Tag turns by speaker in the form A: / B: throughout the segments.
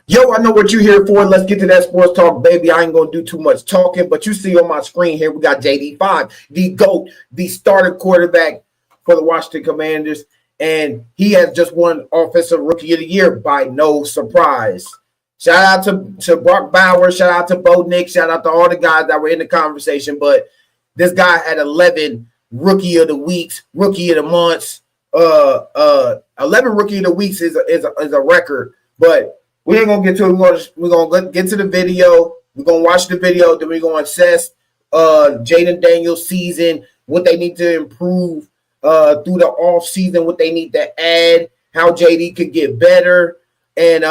A: Yo, I know what you're here for. Let's get to that sports talk, baby. I ain't going to do too much talking, but you see on my screen here, we got JD5, the GOAT, the starting quarterback for the Washington Commanders, and he has just won Offensive Rookie of the Year by no surprise. Shout out to Brock Bowers, shout out to Bo Nix, shout out to all the guys that were in the conversation, but this guy had 11 Rookie of the Weeks, Rookie of the Months. 11 Rookie of the Weeks is a record, but we ain't gonna get to it. We're gonna get to the video. We're gonna watch the video. Then we're gonna assess Jayden Daniels' season, what they need to improve through the off season, what they need to add, how JD could get better, and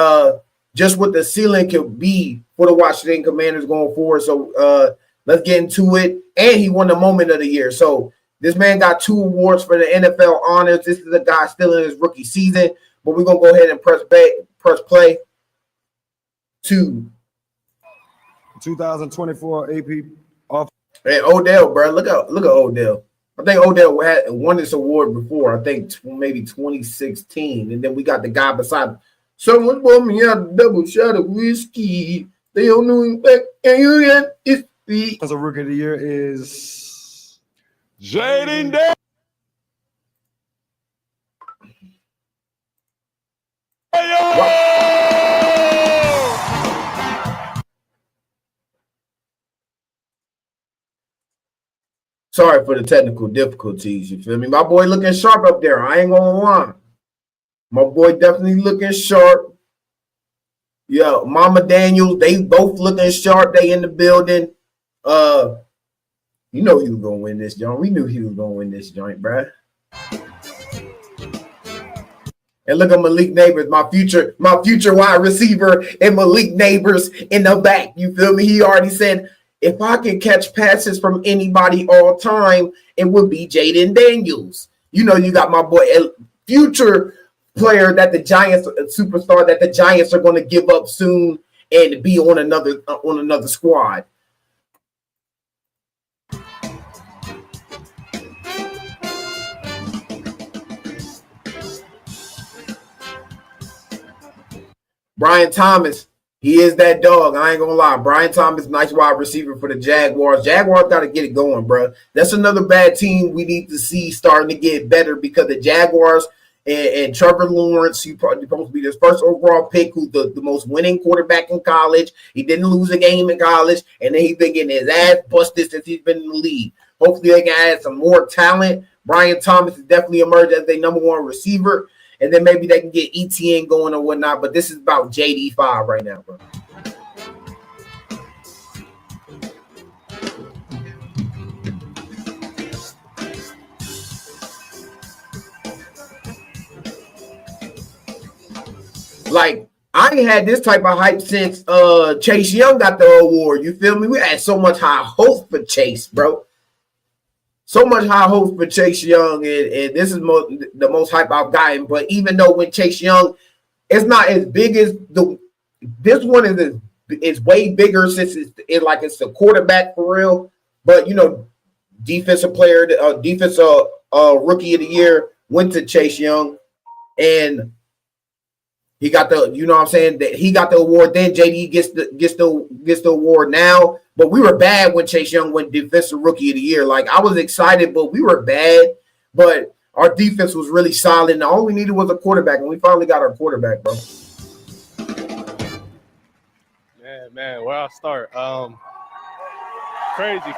A: just what the ceiling could be for the Washington Commanders going forward. So let's get into it. And he won the Moment of the Year. So this man got 2 awards for the NFL honors. This is a guy still in his rookie season, but we're gonna go ahead and press play.
B: 2024 AP off.
A: Hey, Odell, bro, look at Odell. I think Odell had won this award before. I think maybe 2016, and then we got the guy beside. Someone bought me out a double shot of whiskey. They don't know him back, and you got his feet.
B: As a Rookie of the Year is
C: Jayden Daniels.
A: Sorry for the technical difficulties, you feel me? My boy looking sharp up there. I ain't gonna lie. My boy definitely looking sharp. Yeah, Mama Daniels, they both looking sharp. They in the building. You know he was gonna win this joint. We knew he was gonna win this joint, bruh. And look at Malik Neighbors, my future wide receiver, and Malik Neighbors in the back. You feel me? He already said, if I could catch passes from anybody all time, it would be Jayden Daniels. You know, you got my boy, a future player that the Giants, a superstar that the Giants are going to give up soon and be on another squad. Brian Thomas, he is that dog. I ain't gonna lie. Brian Thomas, nice wide receiver for the Jaguars. Jaguars got to get it going, bro. That's another bad team we need to see starting to get better because the Jaguars and Trevor Lawrence, he's probably supposed to be this first overall pick, who's the most winning quarterback in college. He didn't lose a game in college, and then he's been getting his ass busted since he's been in the league. Hopefully they can add some more talent. Brian Thomas has definitely emerged as their number 1 receiver. And then maybe they can get ETN going or whatnot. But this is about JD5 right now, bro. Like, I ain't had this type of hype since Chase Young got the award. You feel me? We had so much high hope for Chase, bro. So much high hopes for Chase Young, and this is the most hype I've gotten. But even though when Chase Young, it's not as big as this one is way bigger since it's the quarterback for real. But you know, defensive rookie of the year went to Chase Young, and he got the, you know what I'm saying, that he got the award. Then JD gets the award now. But we were bad when Chase Young went Defensive Rookie of the Year. Like, I was excited, but we were bad. But our defense was really solid. And all we needed was a quarterback, and we finally got our quarterback, bro.
C: Man, where I'll start? Crazy.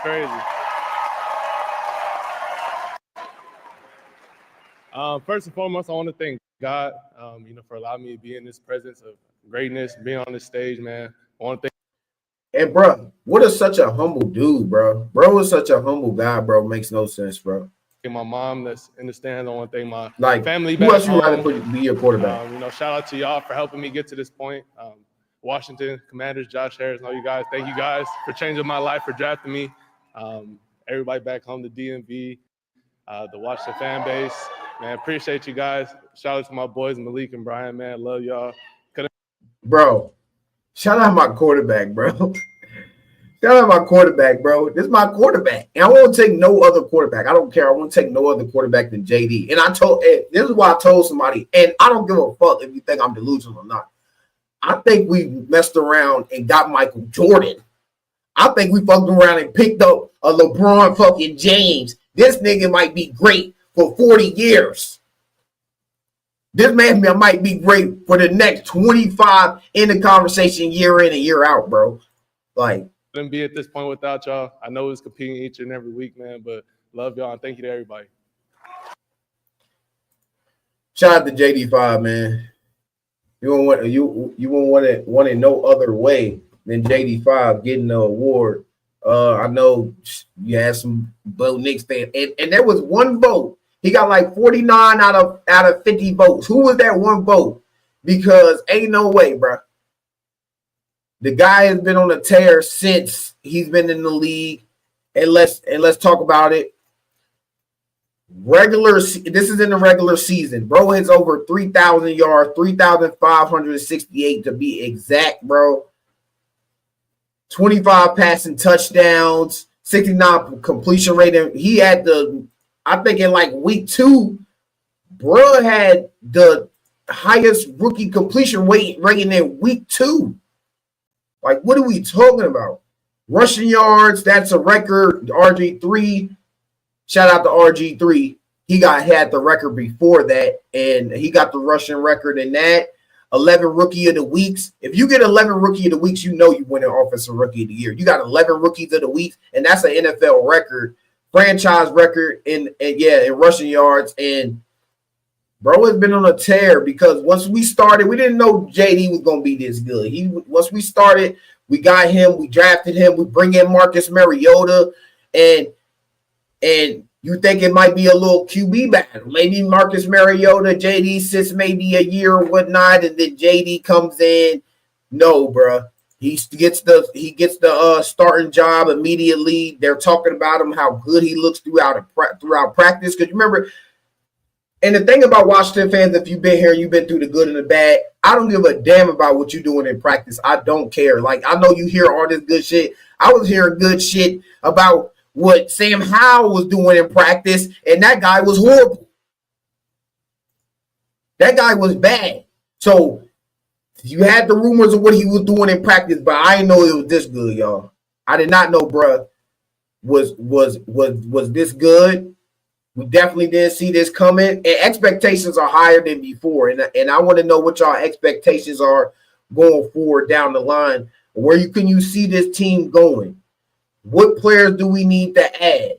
C: First and foremost, I want to thank God, for allowing me to be in this presence of greatness, being on this stage, man. I want to thank.
A: And bro, what is such a humble dude, bro? Bro is such a humble guy, bro. Makes no sense, bro.
C: My mom that's in the stands. I want to thank my family.
A: Who else you rather be your quarterback?
C: Shout out to y'all for helping me get to this point. Washington Commanders, Josh Harris, and all you guys. Thank you guys for changing my life, for drafting me. Everybody back home, the DMV, the Washington fan base, man. Appreciate you guys. Shout out to my boys Malik and Brian, man. Love y'all.
A: Bro, shout out my quarterback, bro. Shout out my quarterback, bro. This is my quarterback. And I won't take no other quarterback. I don't care. I won't take no other quarterback than JD. And this is why I told somebody, and I don't give a fuck if you think I'm delusional or not. I think we messed around and got Michael Jordan. I think we fucked around and picked up a LeBron fucking James. This nigga might be great for 40 years. This man might be great for the next 25 in the conversation year in and year out, bro. Like,
C: Couldn't be at this point without y'all. I know it's competing each and every week, man, but love y'all and thank you to everybody.
A: shout out to JD5, man. You won't want it no other way than JD5 getting the award. I know you had some Bo Knicks fans, and there was one vote. He got like 49 out of 50 votes. Who was that one vote? Because ain't no way, bro. The guy has been on a tear since he's been in the league. And let's talk about it. This is in the regular season. Bro has over 3,000 yards, 3,568 to be exact, bro. 25 passing touchdowns, 69 completion rate. And he had I think in like week 2, bro had the highest rookie completion rating in week 2. Like, what are we talking about? Rushing yards, that's a record. RG3, shout out to RG3. He had the record before that, and he got the rushing record in that. 11 Rookie of the Weeks. If you get 11 Rookie of the Weeks, you know you win an Offensive Rookie of the Year. You got 11 Rookies of the Weeks, and that's an NFL record, franchise record in rushing yards. And bro has been on a tear because once we started, we didn't know JD was going to be this good. Once we started, we got him, we drafted him, we bring in Marcus Mariota, and you think it might be a little QB battle. Maybe Marcus Mariota, JD sits maybe a year or whatnot, and then JD comes in. No, bro. He gets the starting job immediately. They're talking about him, how good he looks throughout practice. Because remember, and the thing about Washington fans, if you've been here, you've been through the good and the bad. I don't give a damn about what you're doing in practice. I don't care. Like, I know you hear all this good shit. I was hearing good shit about what Sam Howell was doing in practice, and that guy was horrible. That guy was bad. So you had the rumors of what he was doing in practice, but I didn't know it was this good, y'all. I did not know, bruh, was this good. We definitely didn't see this coming, and expectations are higher than before. And I want to know what y'all expectations are going forward down the line. Where can you see this team going? What players do we need to add?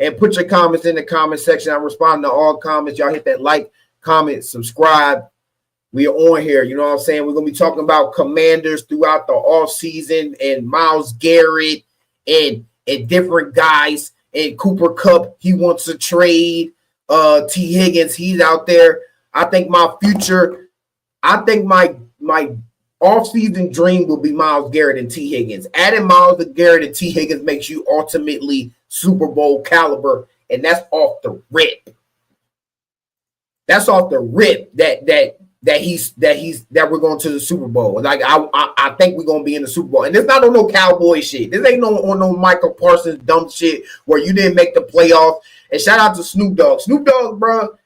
A: And put your comments in the comment section. I'm responding to all comments. Y'all hit that like, comment, subscribe. We are on here. You know what I'm saying? We're going to be talking about Commanders throughout the offseason and Myles Garrett and different guys. And Cooper Kupp, he wants to trade. T. Higgins, he's out there. I think my off-season dream will be Myles Garrett and T. Higgins. Adding Myles Garrett and T. Higgins makes you ultimately Super Bowl caliber, and that's off the rip. That's off the rip that we're going to the Super Bowl. Like I think we're gonna be in the Super Bowl, and it's not on no cowboy shit. This ain't on no Michael Parsons dumb shit where you didn't make the playoff. And shout out to Snoop Dogg. Snoop Dogg, bro.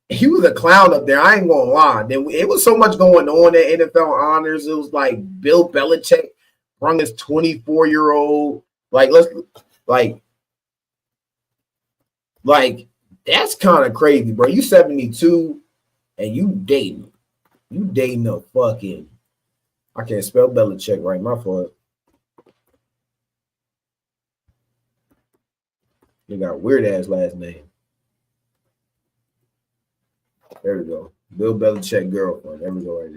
A: He was a clown up there. I ain't gonna lie. Then it was so much going on at NFL honors. It was like Bill Belichick brung his 24-year-old. Like that's kind of crazy, bro. You 72 and you dating a fucking. I can't spell Belichick right. My fault. You got a weird ass last name. There we go. Bill Belichick girlfriend. There we go right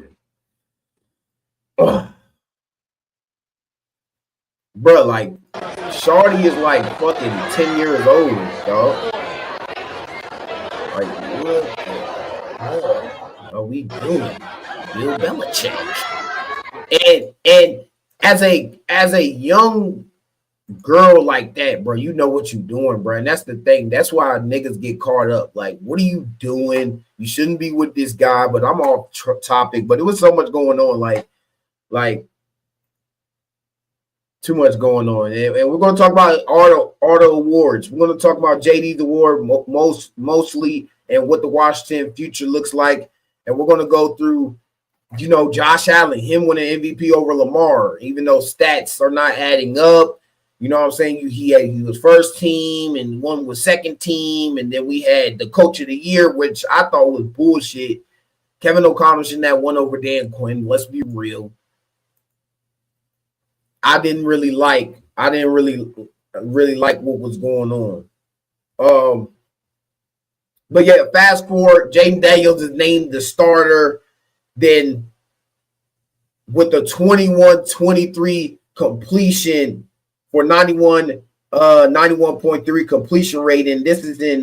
A: there. Ugh. Bro, like, Shorty is like fucking 10 years old, dog. Like, what are we doing? Bill Belichick. And as a young girl like that, bro, you know what you're doing, bro. And that's the thing. That's why niggas get caught up. Like, what are you doing? You shouldn't be with this guy. But I'm off topic. But it was so much going on. Like too much going on. And we're going to talk about auto awards. We're going to talk about JD's award mostly and what the Washington future looks like. And we're going to go through Josh Allen, him winning MVP over Lamar, even though stats are not adding up. You know what I'm saying? He was first team and one was second team, and then we had the coach of the year, which I thought was bullshit. Kevin O'Connell shouldn't have won over Dan Quinn. Let's be real. I didn't really like what was going on. But yeah, fast forward, Jayden Daniels is named the starter. Then with the 21-23 completion for 91.3 completion rate, and this is in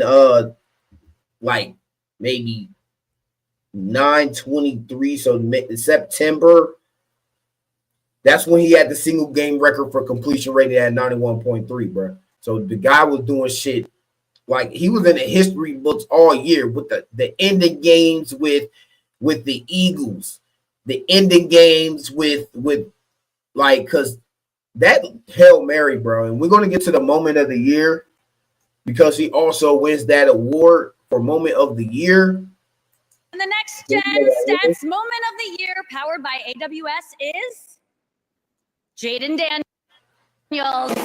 A: like maybe 9/23, so September. That's when he had the single game record for completion rate at 91.3, bro. So the guy was doing shit like he was in the history books all year with the ending games with the Eagles, the ending games with like, because that Hail Mary, bro. And we're going to get to the moment of the year because he also wins that award for moment of the year.
D: And the next Gen Stats moment of the year, powered by AWS, is Jayden Daniels.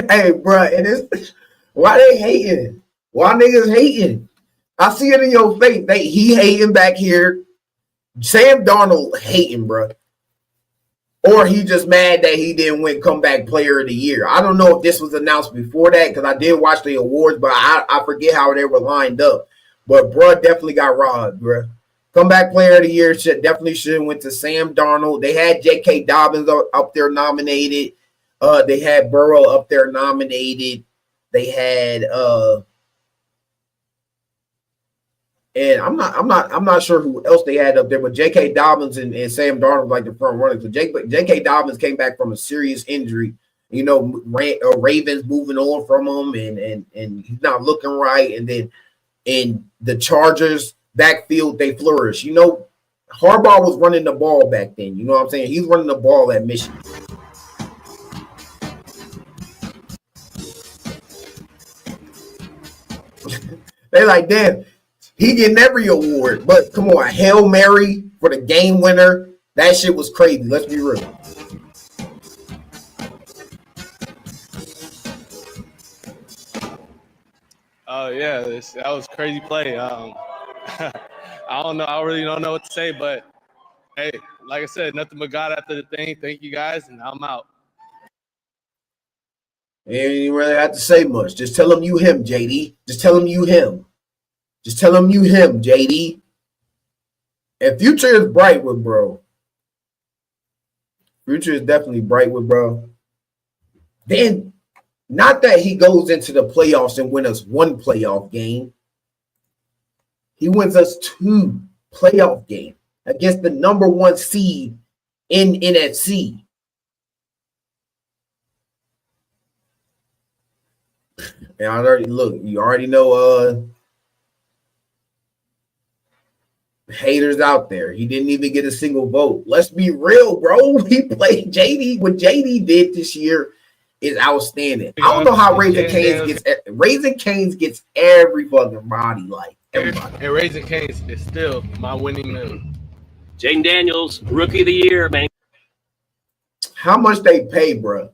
A: Hey, bro, and it's why they hating? Why niggas hating? I see it in your face. He hating back here. Sam Darnold hating, bro. Or he just mad that he didn't win comeback player of the year. I don't know if this was announced before that because I did watch the awards, but I forget how they were lined up. But bro definitely got robbed, bro. Comeback player of the year should have went to Sam Darnold. They had J.K. Dobbins up there nominated. They had Burrow up there nominated. They had and I'm not sure who else they had up there, but J.K. Dobbins and Sam Darnold like the front runners. So J.K. Dobbins came back from a serious injury. Ravens moving on from him, and he's not looking right. And then in the Chargers backfield, they flourish. Harbaugh was running the ball back then. You know what I'm saying? He's running the ball at Michigan. They like, damn, he getting every award. But come on, Hail Mary for the game winner. That shit was crazy. Let's be real.
C: Oh yeah, that was a crazy play. I don't know. I really don't know what to say, but hey, like I said, nothing but God after the thing. Thank you guys, and I'm out.
A: You really have to say much. Just tell him you him, JD. Just tell him you him. Just tell him you him, JD. And future is bright with bro. Future is definitely bright with bro. Then, not that he goes into the playoffs and win us one playoff game. He wins us 2 playoff games against the number 1 seed in NFC. And you already know haters out there. He didn't even get a single vote. Let's be real, bro. He played JD. What JD did this year is outstanding. I don't know how Raising Cane's gets every fucking body, like everybody.
C: And Raising Cane's is still my winning meal.
E: Jayden Daniels, Rookie of the Year, man.
A: How much they pay, bro?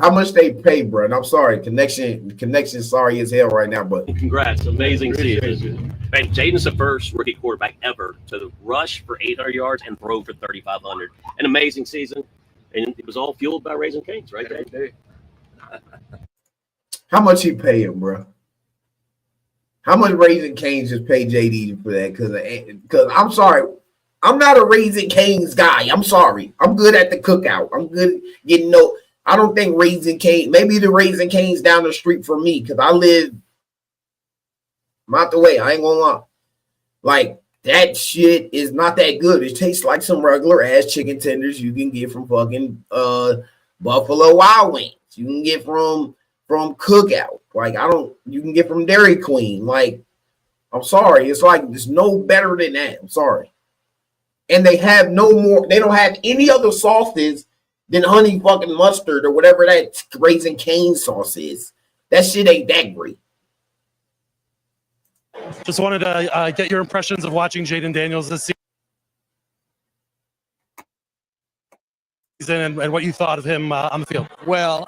A: How much they pay, bro? And I'm sorry, connection sorry as hell right now, but
E: Congrats, amazing season. Man, Jayden's the first rookie quarterback ever to rush for 800 yards and throw for 3,500. An amazing season, and it was all fueled by Raising Cane's, right there.
A: How much he pay him, bro? How much Raising Cane's just pay JD for that? Because I'm sorry, I'm not a Raising Cane's guy. I'm sorry. I'm good at the cookout. I'm good getting no. I don't think Raising Cane, maybe the Raising Cane's down the street from me because I live out the way. I ain't gonna lie. Like, that shit is not that good. It tastes like some regular ass chicken tenders you can get from fucking Buffalo Wild Wings. You can get from Cookout. Like, you can get from Dairy Queen. Like, I'm sorry. It's like, there's no better than that. I'm sorry. And they don't have any other sauces than honey fucking mustard or whatever that Raising Cane sauce is. That shit ain't that great.
F: Just wanted to get your impressions of watching Jayden Daniels this season and what you thought of him on the field.
G: Well,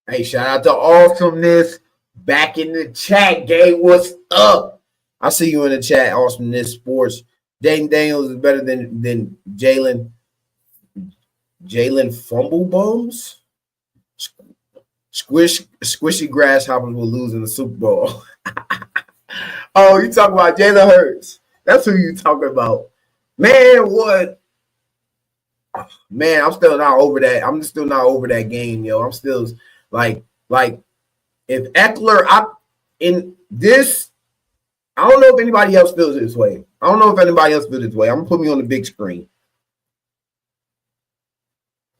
A: Hey, shout out to Awesomeness back in the chat. Gabe, what's up? I see you in the chat, Awesomeness Sports. Jayden Daniels is better than Jalen Fumble Bums. Squishy grasshoppers will lose in the Super Bowl. Oh, you talking about Jalen Hurts? That's who you talking about, man. What? Man, I'm still not over that. I'm still not over that game, yo. I'm still like if Eckler, I don't know if anybody else feels this way. I don't know if anybody else feels this way. I'm gonna put me on the big screen.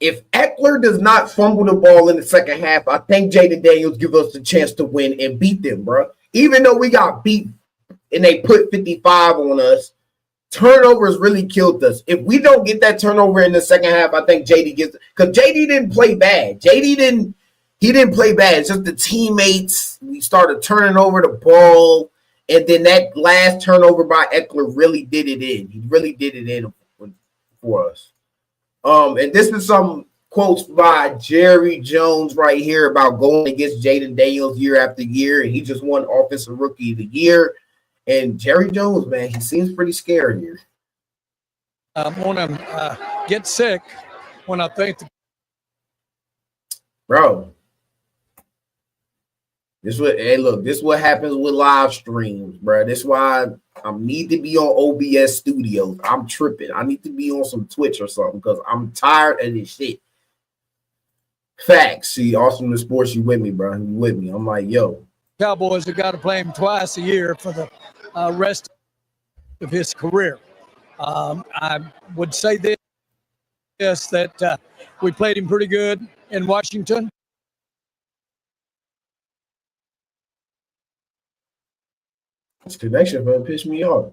A: If Eckler does not fumble the ball in the second half, I think Jayden Daniels give us the chance to win and beat them, bro. Even though we got beat and they put 55 on us, turnovers really killed us. If we don't get that turnover in the second half, I think JD gets it. Because JD didn't play bad. He didn't play bad. It's just the teammates. We started turning over the ball. And then that last turnover by Eckler really did it in. He really did it in for us. And this is some quotes by Jerry Jones right here about going against Jayden Daniels year after year. And he just won Offensive Rookie of the Year. And Jerry Jones, man, he seems pretty scared here.
G: I want to get sick when I think.
A: Bro, this is what happens with live streams, bro. This is why I need to be on OBS Studios. I'm tripping. I need to be on some Twitch or something because I'm tired of this shit. Facts. See, Awesome in Sports, you with me, bro. You with me. I'm like, yo.
G: Cowboys have got to play him twice a year for the rest of his career. I would say this that we played him pretty good in Washington.
A: This connection man pissed me off.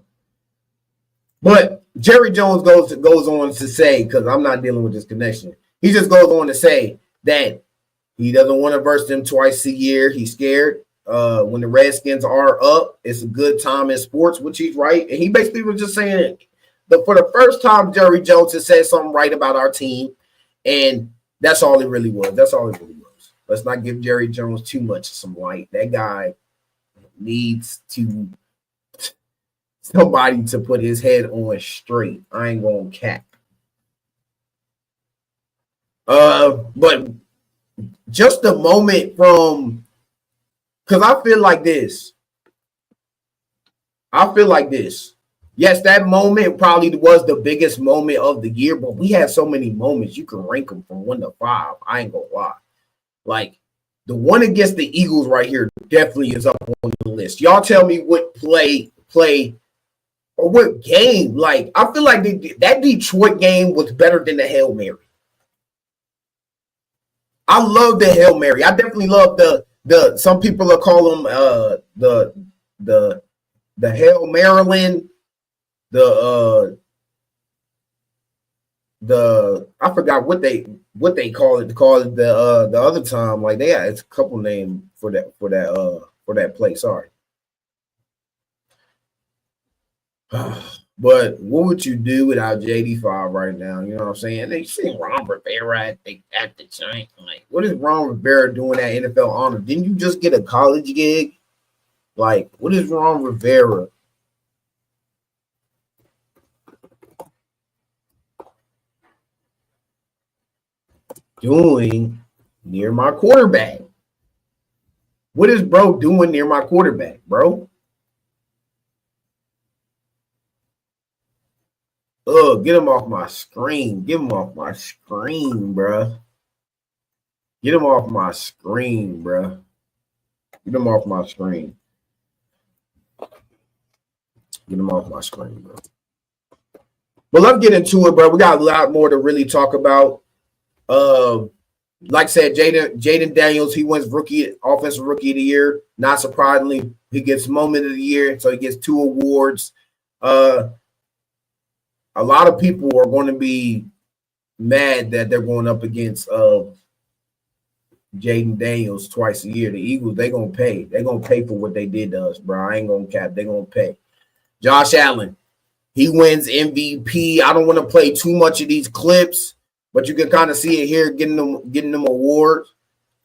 A: But Jerry Jones goes on to say, because I'm not dealing with this connection, he just goes on to say that he doesn't want to verse them twice a year. He's scared. When the Redskins are up, it's a good time in sports, which he's right. And he basically was just saying that for the first time, Jerry Jones has said something right about our team. And that's all it really was. That's all it really was. Let's not give Jerry Jones too much of some light. That guy needs somebody to put his head on straight. I ain't gonna cap. But just a moment from, because I feel like this. Yes, that moment probably was the biggest moment of the year, but we had so many moments. You can rank them from 1 to 5. I ain't gonna lie. Like the one against the Eagles right here definitely is up on the list. Y'all tell me what play or what game. Like I feel like that Detroit game was better than the Hail Mary. I love the Hail Mary. I definitely love the some people will call them the Hail Maryland, the I forgot what they call it the other time. Like they had, it's a couple names for that play. Sorry. But what would you do without JD5 right now? You know what I'm saying? They see Ron Rivera at the joint. Like, what is Ron Rivera doing at NFL Honor? Didn't you just get a college gig? Like, what is Ron Rivera doing near my quarterback? What is bro doing near my quarterback, bro? Get him off my screen. Get him off my screen, bruh. Get him off my screen, bruh. Get him off my screen. Get him off my screen, bro. But let's get into it, bro. We got a lot more to really talk about. Like I said, Jayden Daniels, he wins Offensive Rookie of the Year. Not surprisingly, he gets Moment of the Year, so he gets 2 awards. A lot of people are going to be mad that they're going up against Jayden Daniels twice a year. The Eagles, they gonna pay. They gonna pay for what they did to us, bro. I ain't gonna cap. They gonna pay. Josh Allen, he wins MVP. I don't want to play too much of these clips, but you can kind of see it here, getting them awards.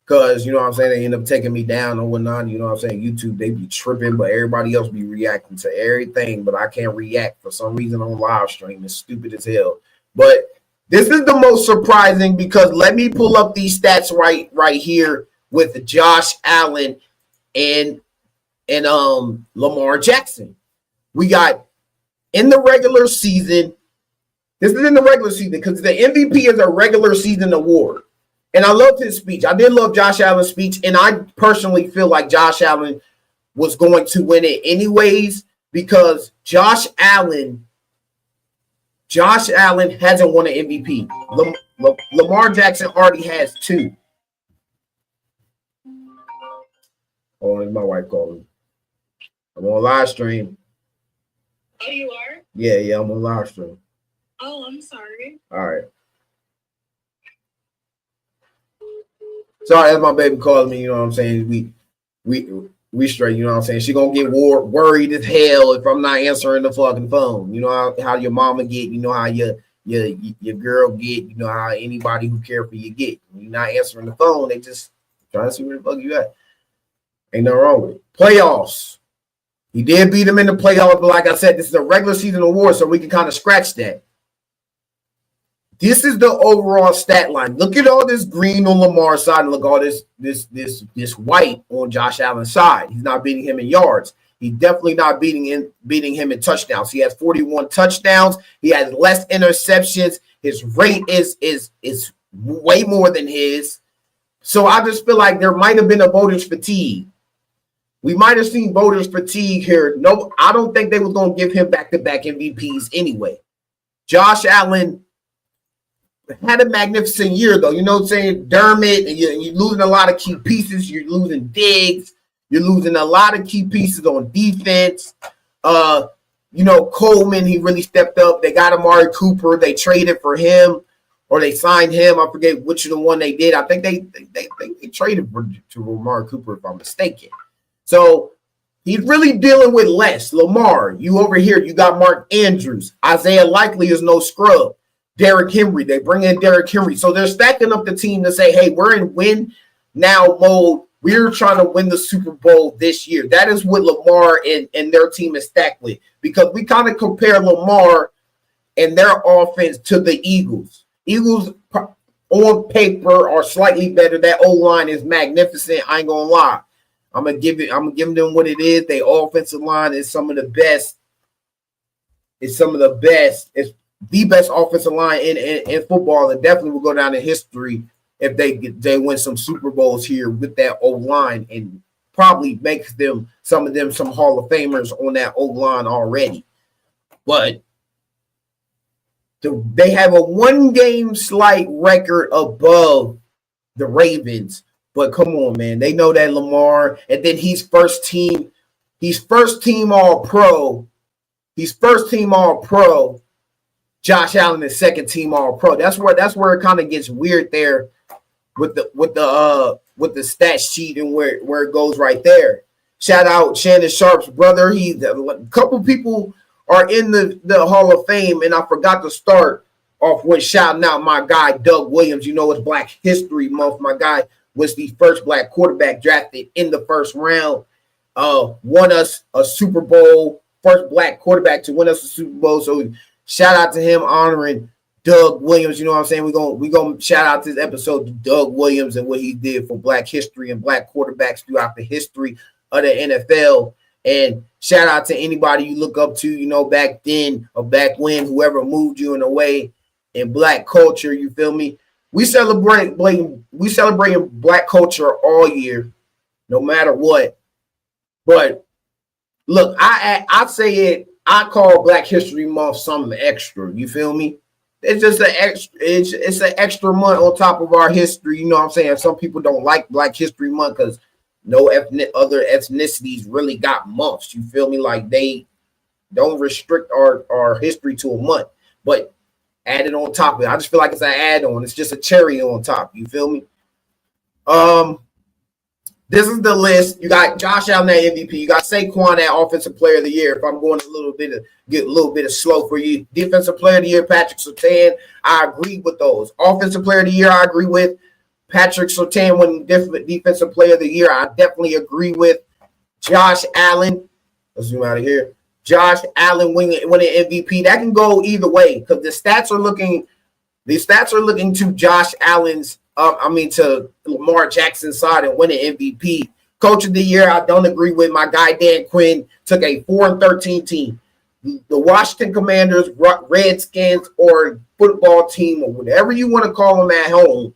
A: Because, you know what I'm saying, they end up taking me down or whatnot. You know what I'm saying? YouTube, they be tripping, but everybody else be reacting to everything. But I can't react for some reason on live stream. It's stupid as hell. But this is the most surprising because let me pull up these stats right here with Josh Allen and Lamar Jackson. We got in the regular season. This is in the regular season because the MVP is a regular season award. And I loved his speech. I did love Josh Allen's speech. And I personally feel like Josh Allen was going to win it anyways because Josh Allen hasn't won an MVP. Lamar Jackson already has 2. Oh, it's my wife calling. I'm on live stream.
H: Oh, you are?
A: Yeah, I'm on live stream.
H: Oh, I'm sorry.
A: All right. Sorry, that's my baby calling me. You know what I'm saying? We straight. You know what I'm saying? She gonna get worried as hell if I'm not answering the fucking phone. You know how your mama get. You know how your girl get. You know how anybody who care for you get. When you're not answering the phone, they just trying to see where the fuck you at. Ain't nothing wrong with it. Playoffs. He did beat him in the playoffs, but like I said, this is a regular season award, so we can kind of scratch that. This is the overall stat line. Look at all this green on Lamar's side, and look at all this white on Josh Allen's side. He's not beating him in yards. He's definitely not beating him in touchdowns. He has 41 touchdowns. He has less interceptions. His rate is way more than his. So I just feel like there might have been a voters fatigue. We might have seen voters fatigue here. No, I don't think they was going to give him back-to-back MVPs anyway. Josh Allen had a magnificent year, though. You know what I'm saying? Dermott, you're losing a lot of key pieces. You're losing Diggs. You're losing a lot of key pieces on defense. Coleman, he really stepped up. They got Amari Cooper. They traded for him, or they signed him. I forget which of the one they did. I think they traded to Amari Cooper, if I'm mistaken. So he's really dealing with less. Lamar, you over here, you got Mark Andrews. Isaiah Likely is no scrub. Derrick Henry, they bring in Derrick Henry. So they're stacking up the team to say, hey, we're in win now mode. We're trying to win the Super Bowl this year. That is what Lamar and their team is stacked with. Because we kind of compare Lamar and their offense to the Eagles. Eagles on paper are slightly better. That O-line is magnificent. I ain't gonna lie. I'm gonna give them what it is. Their offensive line is some of the best. It's the best offensive line in football, and definitely will go down in history if they win some Super Bowls here with that O-line, and probably makes some of them some Hall of Famers on that O-line already. But they have a 1-game slight record above the Ravens. But come on, man. They know that Lamar, and then he's first team All-Pro. He's first team All-Pro. Josh Allen is second team All-Pro. That's where it kind of gets weird there with the stat sheet and where it goes right there. Shout out Shannon Sharp's brother. A couple people are in the Hall of Fame, and I forgot to start off with shouting out my guy Doug Williams. You know, it's Black History Month. My guy was the first black quarterback drafted in the first round. Won us a Super Bowl. First black quarterback to win us a Super Bowl. So shout out to him honoring Doug Williams. You know what I'm saying? We're gonna shout out this episode to Doug Williams and what he did for black history and black quarterbacks throughout the history of the NFL. And shout out to anybody you look up to, back then or back when, whoever moved you in a way in black culture. You feel me? We celebrating black culture all year, no matter what. But look, I say it. I call Black History Month something extra. You feel me? It's just it's an extra month on top of our history. You know what I'm saying? Some people don't like Black History Month because no other ethnicities really got months. You feel me? Like they don't restrict our history to a month, but add it on top of it. I just feel like it's an add-on. It's just a cherry on top. You feel me? This is the list. You got Josh Allen at MVP. You got Saquon at Offensive Player of the Year. If I'm going get a little bit of slow for you. Defensive Player of the Year, Patrick Surtain. I agree with those. Offensive Player of the Year, I agree with. Patrick Surtain winning Defensive Player of the Year, I definitely agree with. Josh Allen. Let's zoom out of here. Josh Allen winning MVP. That can go either way because the stats are looking to Josh Allen's. To Lamar Jackson's side and winning MVP. Coach of the Year, I don't agree with. My guy Dan Quinn took a 4-13 team. The Washington Commanders, Redskins, or football team, or whatever you want to call them at home,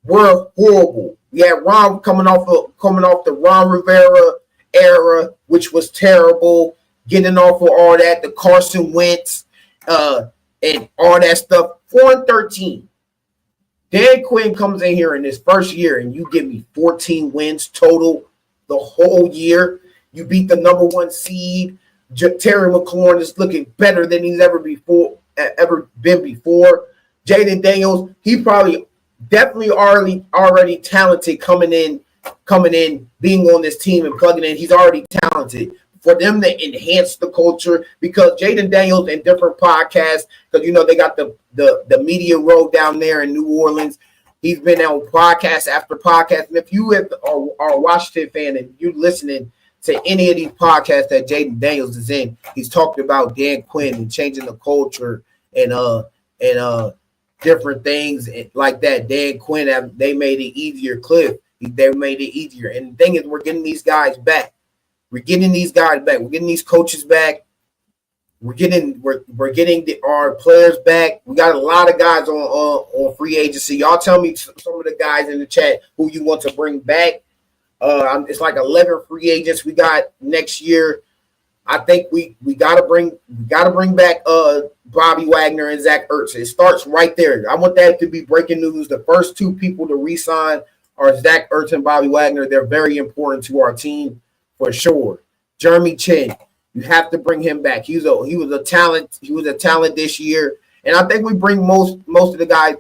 A: were horrible. We had Ron coming off the Ron Rivera era, which was terrible. Getting off of all that, the Carson Wentz, and all that stuff. 4-13. Dan Quinn comes in here in his first year and you give me 14 wins total the whole year. You beat the number 1 seed. Terry McLaurin is looking better than he's ever been before. Jayden Daniels, he definitely already talented coming in, being on this team and plugging in. He's already talented. For them to enhance the culture, because Jayden Daniels in different podcasts, because they got the media road down there in New Orleans. He's been on podcast after podcast. And if you are a Washington fan and you're listening to any of these podcasts that Jayden Daniels is in, he's talked about Dan Quinn and changing the culture and different things like that. Dan Quinn, they made it easier. Cliff, they made it easier. And the thing is, we're getting these guys back. We're getting these guys back. We're getting these coaches back. We're getting our players back. We got a lot of guys on free agency. Y'all tell me some of the guys in the chat who you want to bring back. It's like 11 free agents we got next year. I think we gotta bring back Bobby Wagner and Zach Ertz. It starts right there. I want that to be breaking news. The first 2 people to re-sign are Zach Ertz and Bobby Wagner. They're very important to our team. For sure. Jeremy Chin, you have to bring him back. He was a talent. He was a talent this year. And I think we bring most of the guys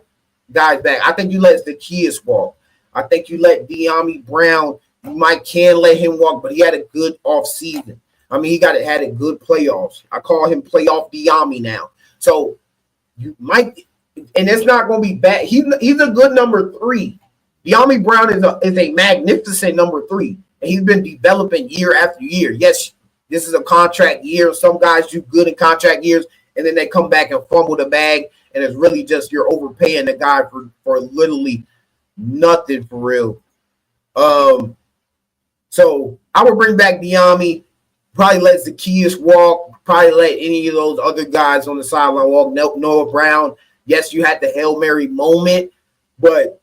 A: back. I think you let Zacchaeus walk. I think you let De'Ami Brown. You can let him walk, but he had a good off season. He had a good playoffs. I call him playoff De'Ami now. So you might, and it's not going to be bad. He's a good number 3. De'Ami Brown is a magnificent number 3. And he's been developing year after year. Yes, this is a contract year. Some guys do good in contract years, and then they come back and fumble the bag, and it's really just you're overpaying the guy for literally nothing for real. So I would bring back De'Ami, probably let Zacchaeus walk, probably let any of those other guys on the sideline walk. Noah Brown, yes, you had the Hail Mary moment, but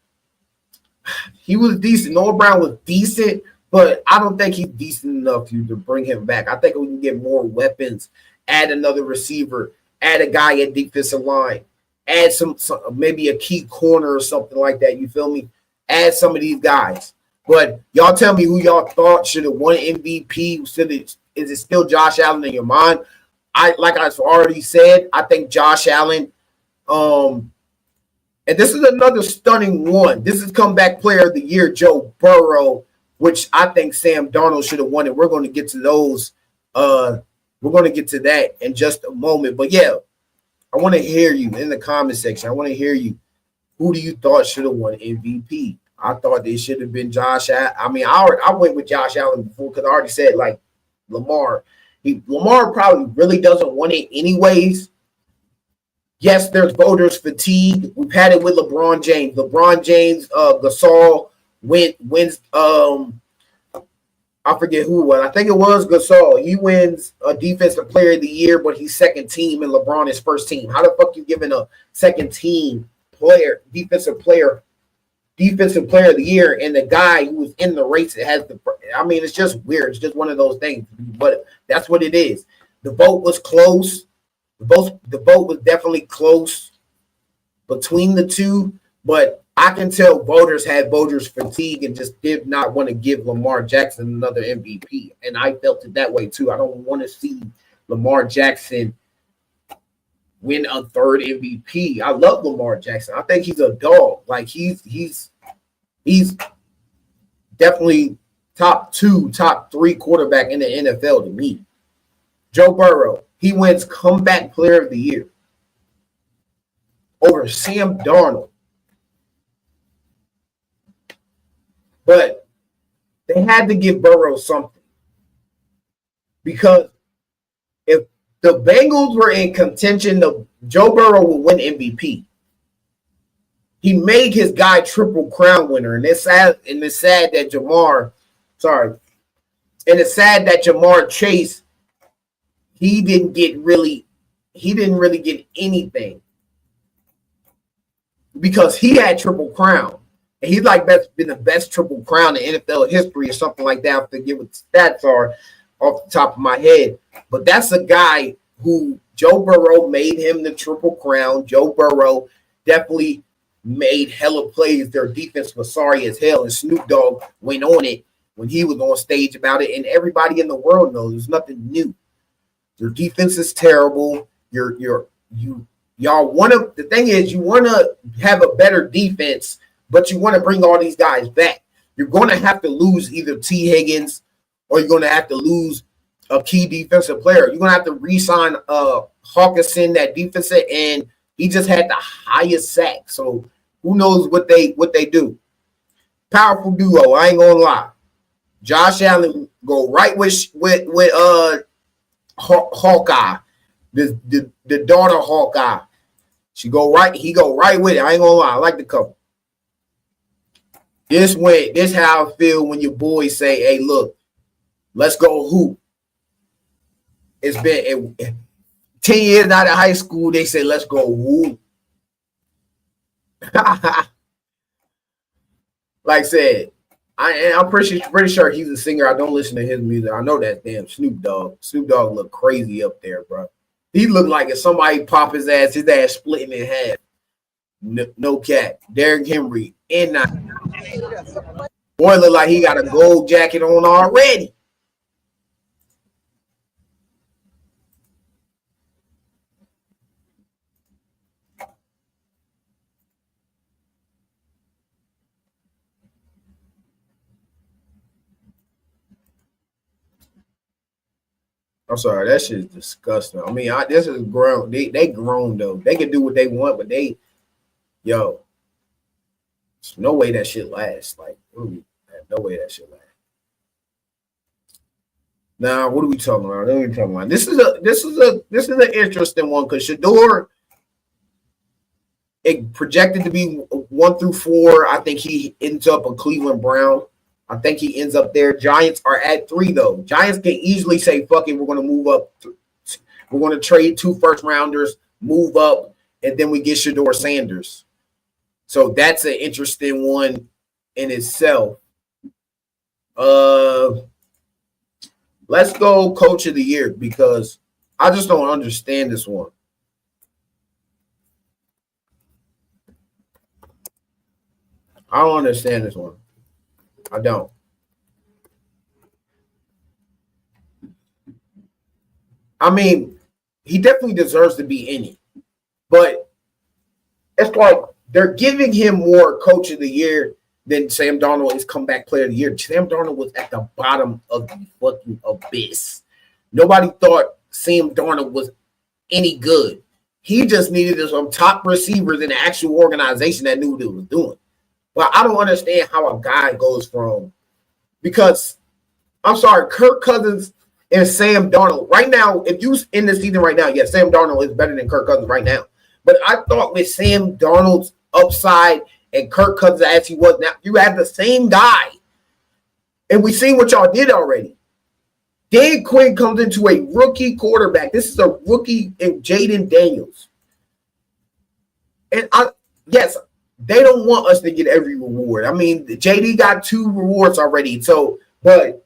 A: he was decent. Noah Brown was decent. But I don't think he's decent enough to bring him back. I think we can get more weapons, add another receiver, add a guy at defensive line, add some maybe a key corner or something like that. You feel me? Add some of these guys. But y'all tell me who y'all thought should have won MVP. Is it still Josh Allen in your mind? Like I've already said, I think Josh Allen. And this is another stunning one. This is comeback player of the year, Joe Burrow, which I think Sam Darnold should have won it. We're going to get to those. We're going to get to that in just a moment. But, yeah, I want to hear you in the comment section. I want to hear you. Who do you thought should have won MVP? I thought it should have been Josh Allen. I went with Josh Allen before because I already said, like, Lamar. Lamar probably really doesn't want it anyways. Yes, there's voters fatigue. We've had it with LeBron James. Gasol wins. I forget who it was. I think it was Gasol. He wins a defensive player of the year, but he's second team and LeBron is first team. How the fuck you giving a second team player, defensive player of the year, and the guy who was in the race that has the? It's just weird. It's just one of those things. But that's what it is. The vote was close. The vote was definitely close between the two, but I can tell voters had voters fatigue and just did not want to give Lamar Jackson another MVP. And I felt it that way too. I don't want to see Lamar Jackson win a third MVP. I love Lamar Jackson. I think he's a dog. Like he's definitely top 2, top 3 quarterback in the NFL to me. Joe Burrow, he wins comeback player of the year over Sam Darnold. But they had to give Burrow something, because if the Bengals were in contention, Joe Burrow would win MVP. He made his guy triple crown winner, and it's sad that Jamar Chase, he didn't really get anything, because he had triple crown. And he's like been the best triple crown in NFL history or something like that. I forget what the stats are off the top of my head. But that's a guy who Joe Burrow made him the triple crown. Joe Burrow definitely made hella plays. Their defense was sorry as hell, and Snoop Dogg went on it when he was on stage about it, and everybody in the world knows there's nothing new. Your defense is terrible. Y'all want to. The thing is, you want to have a better defense, but you want to bring all these guys back. You're going to have to lose either T. Higgins, or you're going to have to lose a key defensive player. You're going to have to re-sign Hawkinson, that defensive end. He just had the highest sack, so who knows what they do. Powerful duo, I ain't gonna lie. Josh Allen go right with Hawkeye, the daughter Hawkeye. He go right with it. I ain't gonna lie, I like the couple. This how I feel when your boys say, "Hey, look, let's go hoop." It's been 10 years out of high school. They say, "Let's go hoop." Like I said, I'm pretty sure he's a singer. I don't listen to his music. I know that damn Snoop Dogg. Snoop Dogg look crazy up there, bro. He looked like if somebody pop his ass splitting in half. No cat. Derrick Henry in that. Boy look like he got a gold jacket on already. I'm sorry, that shit is disgusting. I mean, this is grown. They grown though. They can do what they want, but there's no way that shit lasts. Like, no way that shit lasts. Now, what are we talking about? This is an interesting one, because Shador, it projected to be 1 through 4. I think he ends up a Cleveland Brown. I think he ends up there. Giants are at 3, though. Giants can easily say, fuck it, we're going to move up. We're going to trade 2 first-rounders, move up, and then we get Shador Sanders. So that's an interesting one in itself. Let's go Coach of the Year, because I just don't understand this one. I don't understand this one. I don't. I mean, he definitely deserves to be in it, but it's like they're giving him more Coach of the Year than Sam Darnold is comeback player of the year. Sam Darnold was at the bottom of the fucking abyss. Nobody thought Sam Darnold was any good. He just needed some top receivers in the actual organization that knew what it was doing. But I don't understand how a guy goes from, because I'm sorry, Kirk Cousins and Sam Darnold. Right now, if you in the season right now, yes, Sam Darnold is better than Kirk Cousins right now. But I thought with Sam Darnold's upside and Kirk Cousins as he was now, you had the same guy. And we seen what y'all did already. Dan Quinn comes into a rookie quarterback. This is a rookie in Jayden Daniels. And yes, they don't want us to get every reward. I mean, JD got 2 rewards already. So, but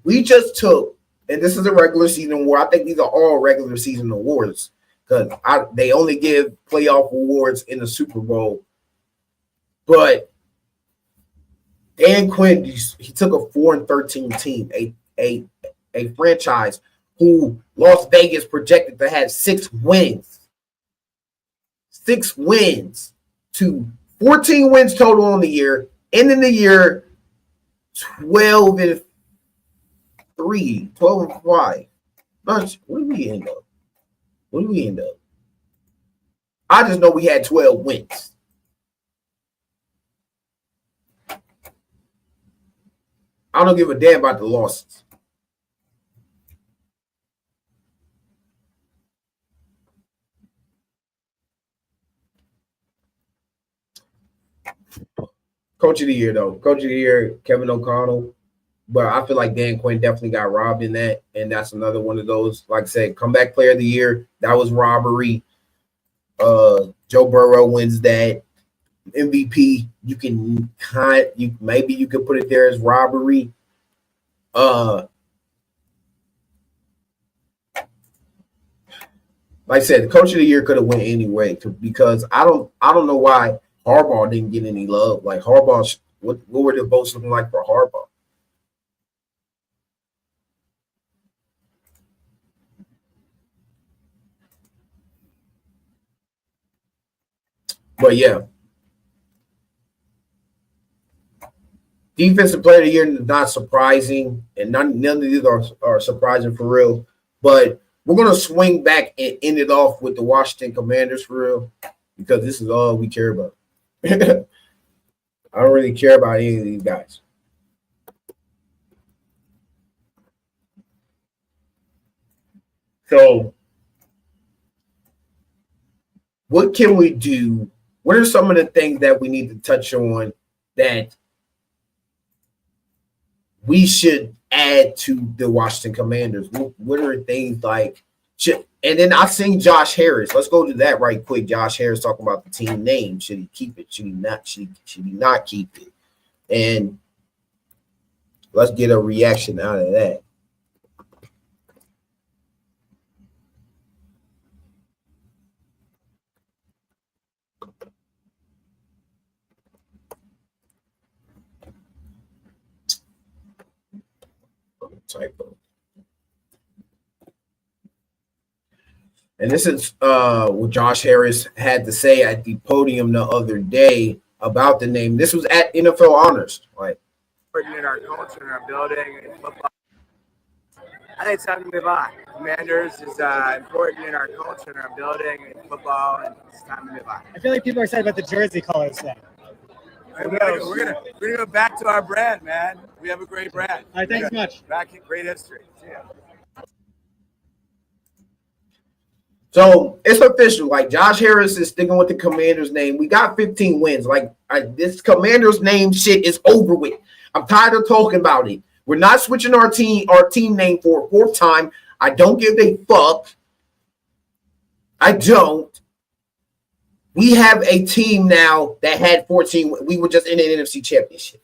A: we just took, and this is a regular season award. I think these are all regular season awards, because they only give playoff awards in the Super Bowl. But Dan Quinn, he took a 4-13 team, a franchise who Las Vegas projected to have 6 wins. 6 wins to 14 wins total on the year, ending the year 12-3, 12-5. What did we end up? What did we end up? I just know we had 12 wins. I don't give a damn about the losses. Coach of the year, though. Coach of the year, Kevin O'Connell. But I feel like Dan Quinn definitely got robbed in that. And that's another one of those, like I said, comeback player of the year. That was robbery. Joe Burrow wins that. MVP, you can maybe you could put it there as robbery. Like I said, the coach of the year could have went anyway because I don't know why Harbaugh didn't get any love. Like Harbaugh, what were the votes looking like for Harbaugh? But yeah, defensive player of the year is not surprising, and none of these are surprising for real. But we're gonna swing back and end it off with the Washington Commanders for real, because this is all we care about. I don't really care about any of these guys. So, what can we do? What are some of the things that we need to touch on that we should add to the Washington Commanders? What are things like? And then I seen Josh Harris. Let's go to that right quick. Josh Harris talking about the team name. Should he keep it? Should he not? Should he not keep it? And let's get a reaction out of that. Typo. And this is what Josh Harris had to say at the podium the other day about the name. This was at NFL Honors. Like,
I: important in our culture and our building and football. I think it's time to move on. Commanders is important in our culture and our building and football, and it's time to move on.
J: I feel like people are excited about the jersey colors then.
I: We're gonna go back to our brand, man. We have a great brand.
J: All right, thanks so much.
I: Great history. See ya.
A: So it's official. Like Josh Harris is sticking with the Commanders name. We got 15 wins. Like this Commanders name shit is over with. I'm tired of talking about it. We're not switching our team name for a fourth time. I don't give a fuck. I don't. We have a team now that had 14. We were just in an NFC championship.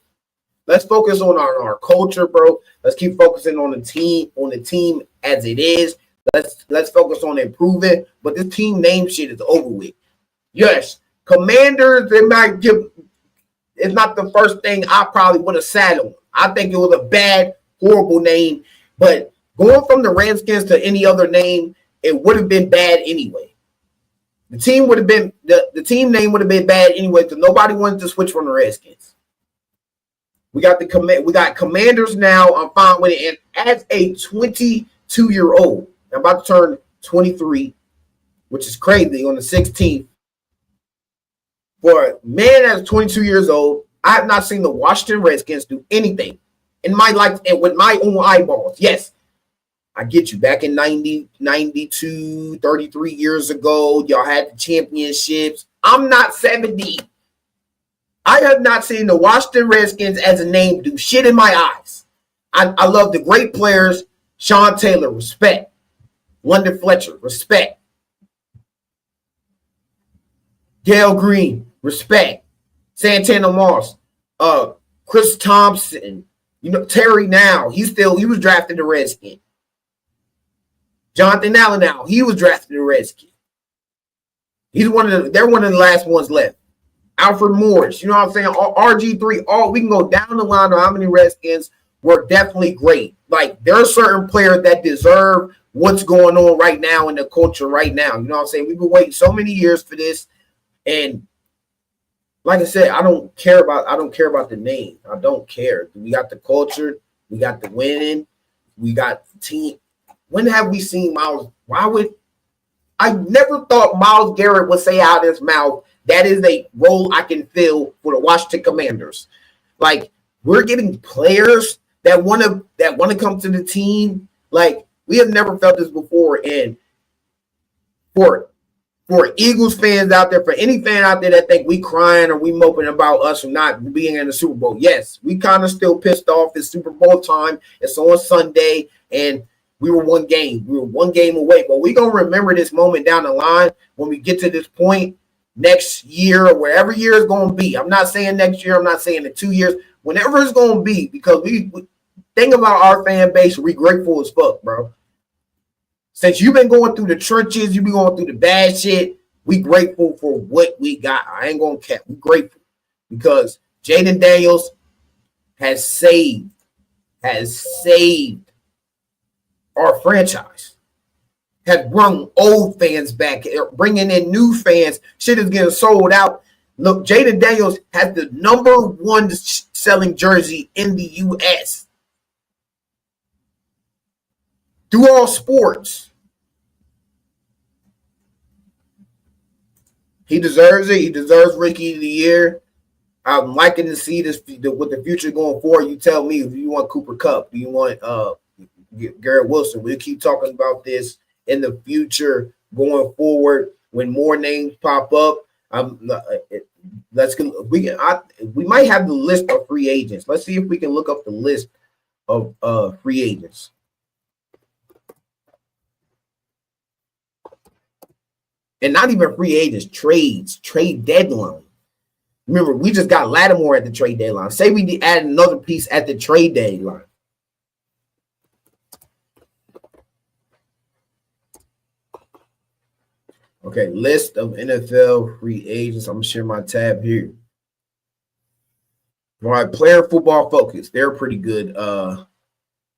A: Let's focus on our culture, bro. Let's keep focusing on the team as it is. Let's focus on improving. But this team name shit is over with. Yes, Commanders, they might give. It's not the first thing I probably would have sat on. I think it was a bad, horrible name. But going from the Redskins to any other name, it would have been bad anyway. The team would have been the team name would have been bad anyway because nobody wanted to switch from the Redskins. We got Commanders now. I'm fine with it. And as a 22-year-old, I'm about to turn 23, which is crazy on the 16th. For a man that's 22 years old, I have not seen the Washington Redskins do anything in my life and with my own eyeballs. Yes, I get you. Back in 90, 92, 33 years ago, y'all had the championships. I'm not 70. I have not seen the Washington Redskins as a name do shit in my eyes. I love the great players. Sean Taylor, respect. London Fletcher, respect. Dale Green, respect. Santana Moss, Chris Thompson, Terry now. He was drafted the Redskin. Jonathan Allen now, he was drafted the Redskin. They're one of the last ones left. Alfred Morris, you know what I'm saying? RG3, we can go down the line of how many Redskins were definitely great. Like, there are certain players that deserve what's going on right now in the culture right now. You know what I'm saying? We've been waiting so many years for this. And like I said, I don't care about the name. I don't care. We got the culture, we got the winning, we got the team. When have we seen Miles? I never thought Myles Garrett would say out of his mouth, that is a role I can fill for the Washington Commanders. Like, we're getting players that want to come to the team. Like, we have never felt this before. And for Eagles fans out there, for any fan out there that think we crying or we moping about us not being in the Super Bowl, yes, we kind of still pissed off. It's Super Bowl time. It's on Sunday, and we were one game. We were one game away. But we're going to remember this moment down the line when we get to this point next year or wherever year it's going to be. I'm not saying next year. I'm not saying in 2 years. Whenever it's going to be, because we think about our fan base, we grateful as fuck, bro. Since you've been going through the trenches, you've been going through the bad shit, we grateful for what we got. I ain't going to cap. We grateful because Jayden Daniels has saved our franchise, has brought old fans back, bringing in new fans. Shit is getting sold out. Look, Jayden Daniels has the #1 selling jersey in the U.S. through all sports. He deserves it. He deserves Rookie of the Year. I'm liking to see this with the future going forward. You tell me if you want Cooper Kupp, do you want Garrett Wilson? We'll keep talking about this in the future going forward when more names pop up. We might have the list of free agents. Let's see if we can look up the list of free agents. And not even free agents, trade deadline. Remember, we just got Lattimore at the trade deadline. Say we add another piece at the trade deadline. Okay, list of NFL free agents. I'm going to share my tab here. All right, Player Football Focus. They're pretty good.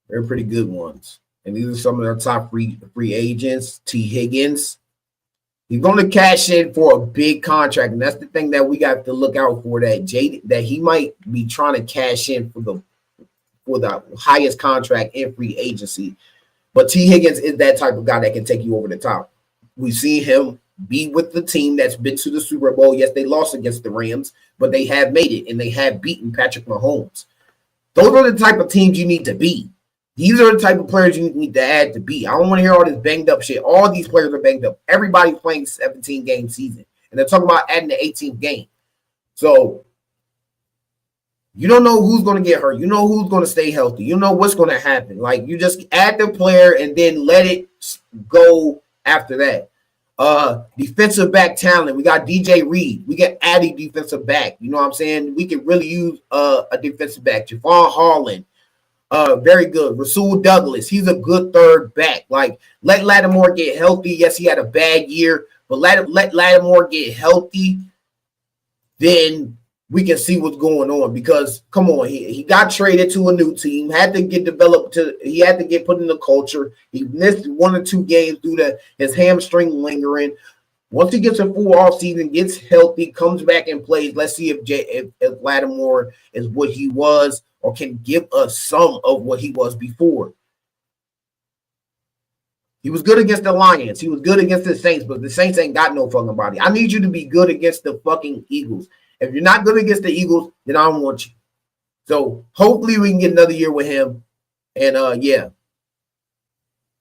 A: They're pretty good ones. And these are some of their top free agents. T. Higgins. He's going to cash in for a big contract, and that's the thing that we got to look out for. That he might be trying to cash in for the highest contract in free agency. But T. Higgins is that type of guy that can take you over the top. We've seen him be with the team that's been to the Super Bowl. Yes, they lost against the Rams, but they have made it, and they have beaten Patrick Mahomes. Those are the type of teams you need to be. These are the type of players you need to add to be. I don't want to hear all this banged up shit. All these players are banged up. Everybody's playing 17-game season. And they're talking about adding the 18th game. So you don't know who's going to get hurt. You know who's going to stay healthy. You know what's going to happen. Like, you just add the player and then let it go after that. Defensive back talent. We got DJ Reed. We got added defensive back. You know what I'm saying? We could really use a defensive back. Javon Harlan. Very good. Rasul Douglas, he's a good third back. Like, let Lattimore get healthy. Yes, he had a bad year, but let Lattimore get healthy, then we can see what's going on. Because come on, he got traded to a new team, had to get developed he had to get put in the culture. He missed 1 or 2 games due to his hamstring lingering. Once he gets a full offseason, gets healthy, comes back and plays, let's see if Lattimore is what he was or can give us some of what he was before. He was good against the Lions. He was good against the Saints, but the Saints ain't got no fucking body. I need you to be good against the fucking Eagles. If you're not good against the Eagles, then I don't want you. So hopefully we can get another year with him. And yeah.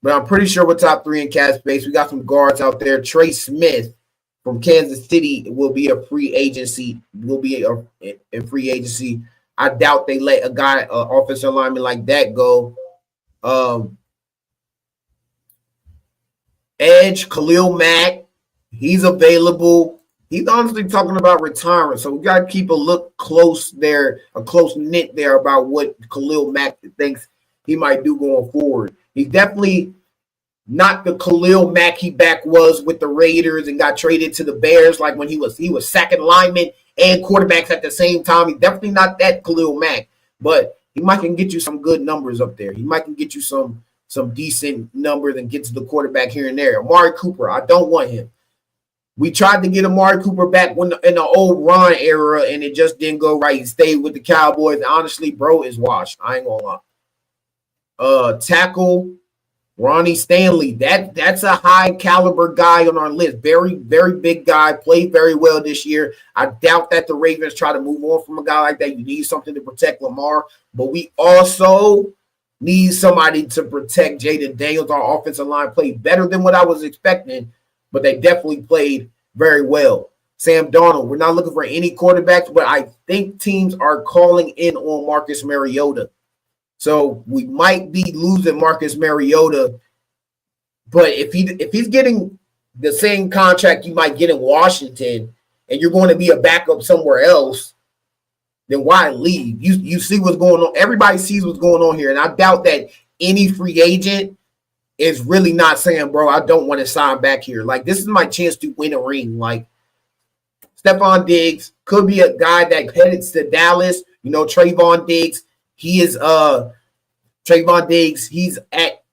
A: But I'm pretty sure we're top 3 in cap space. We got some guards out there. Trey Smith from Kansas City will be a free agency. Will be a free agency. I doubt they let a guy, offensive lineman like that go. Edge, Khalil Mack, he's available. He's honestly talking about retiring, so we got to keep a close knit there about what Khalil Mack thinks he might do going forward. He's definitely not the Khalil Mack he back was with the Raiders and got traded to the Bears, like when he was sacking linemen and quarterbacks at the same time. He's definitely not that Khalil Mack, but he might can get you some good numbers up there. He might can get you some decent numbers and get to the quarterback here and there. Amari Cooper, I don't want him. We tried to get Amari Cooper back in the old Ron era, and it just didn't go right. He stayed with the Cowboys. Honestly, bro, is washed. I ain't gonna lie. Tackle Ronnie Stanley. That's a high caliber guy on our list. Very, very big guy. Played very well this year. I doubt that the Ravens try to move on from a guy like that. You need something to protect Lamar, but we also need somebody to protect Jayden Daniels. Our offensive line played better than what I was expecting, but they definitely played very well. Sam Darnold, we're not looking for any quarterbacks, but I think teams are calling in on Marcus Mariota. So we might be losing Marcus Mariota, but if he's getting the same contract you might get in Washington and you're going to be a backup somewhere else, then why leave? You see what's going on. Everybody sees what's going on here, and I doubt that any free agent is really not saying, bro, I don't want to sign back here. Like, this is my chance to win a ring. Like, Stephon Diggs could be a guy that headed to Dallas. You know, Trayvon Diggs, Trayvon Diggs, he's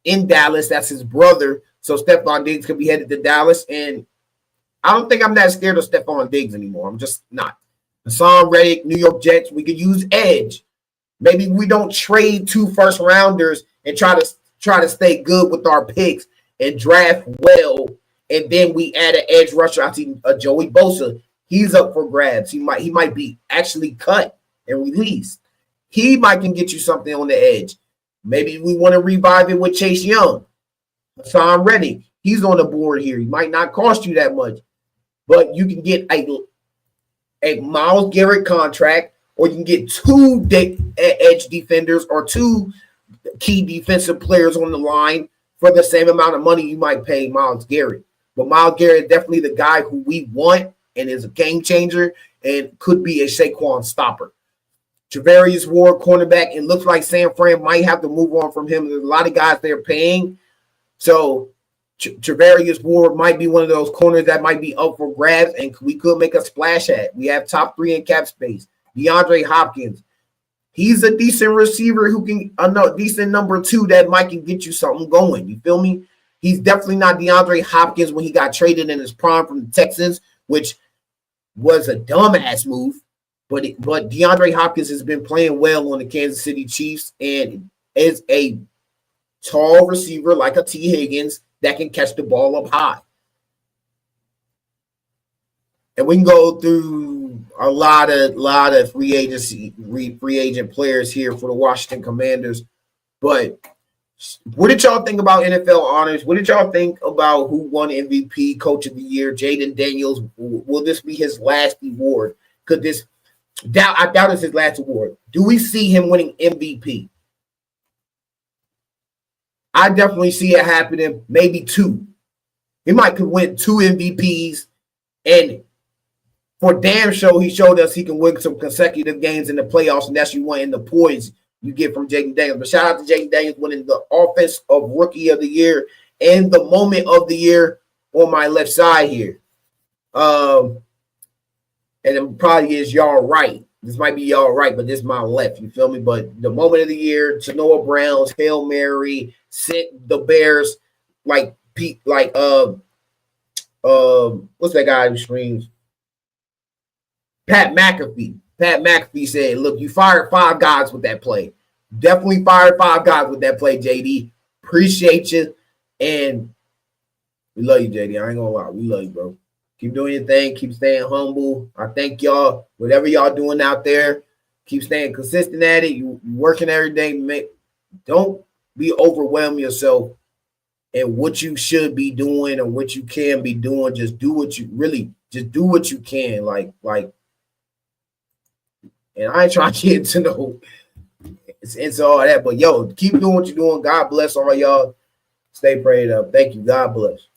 A: in Dallas. That's his brother. So Stephon Diggs could be headed to Dallas. And I don't think I'm that scared of Stephon Diggs anymore. I'm just not. Hassan Reddick, New York Jets, we could use edge. Maybe we don't trade 2 first rounders and try to stay good with our picks and draft well, and then we add an edge rusher. I see Joey Bosa. He's up for grabs. He might be actually cut and released. He might can get you something on the edge. Maybe we want to revive it with Chase Young. Hassan Reddick, he's on the board here. He might not cost you that much, but you can get a Myles Garrett contract, or you can get 2 edge defenders or 2 key defensive players on the line for the same amount of money you might pay Myles Garrett. But Myles Garrett is definitely the guy who we want and is a game changer and could be a Saquon stopper. Travarius Ward, cornerback. It looks like San Fran might have to move on from him. There's a lot of guys they're paying. So Travarius Ward might be one of those corners that might be up for grabs, and we could make a splash at. We have top 3 in cap space. DeAndre Hopkins. He's a decent receiver who can decent number 2 that might can get you something going. You feel me? He's definitely not DeAndre Hopkins when he got traded in his prime from the Texans, which was a dumbass move. But DeAndre Hopkins has been playing well on the Kansas City Chiefs and is a tall receiver like a T. Higgins that can catch the ball up high. And we can go through a lot of free agent players here for the Washington Commanders. But what did y'all think about NFL honors? What did y'all think about who won MVP, Coach of the Year, Jayden Daniels? Will this be his last award? I doubt it's his last award. Do we see him winning MVP? I definitely see it happening. Maybe 2. He might could win 2 MVPs, and for damn sure, he showed us he can win some consecutive games in the playoffs, and that's you want in the points you get from Jayden Daniels. But shout out to Jayden Daniels winning the Offense of Rookie of the Year and the Moment of the Year on my left side here. And it probably is y'all right. This might be y'all right, but this is my left. You feel me? But the Moment of the Year, Tanoa Brown's Hail Mary, sent the Bears what's that guy who screams? Pat McAfee. Pat McAfee said, look, you fired 5 guys with that play. Definitely fired 5 guys with that play, JD. Appreciate you. And we love you, JD. I ain't gonna lie. We love you, bro. Keep doing your thing. Keep staying humble. I thank y'all. Whatever y'all doing out there, keep staying consistent at it. You working every day. Don't be overwhelmed yourself and what you should be doing and what you can be doing. Just do what you can. Like, and I ain't trying to get into into all that, but yo, keep doing what you're doing. God bless all y'all. Stay prayed up. Thank you. God bless.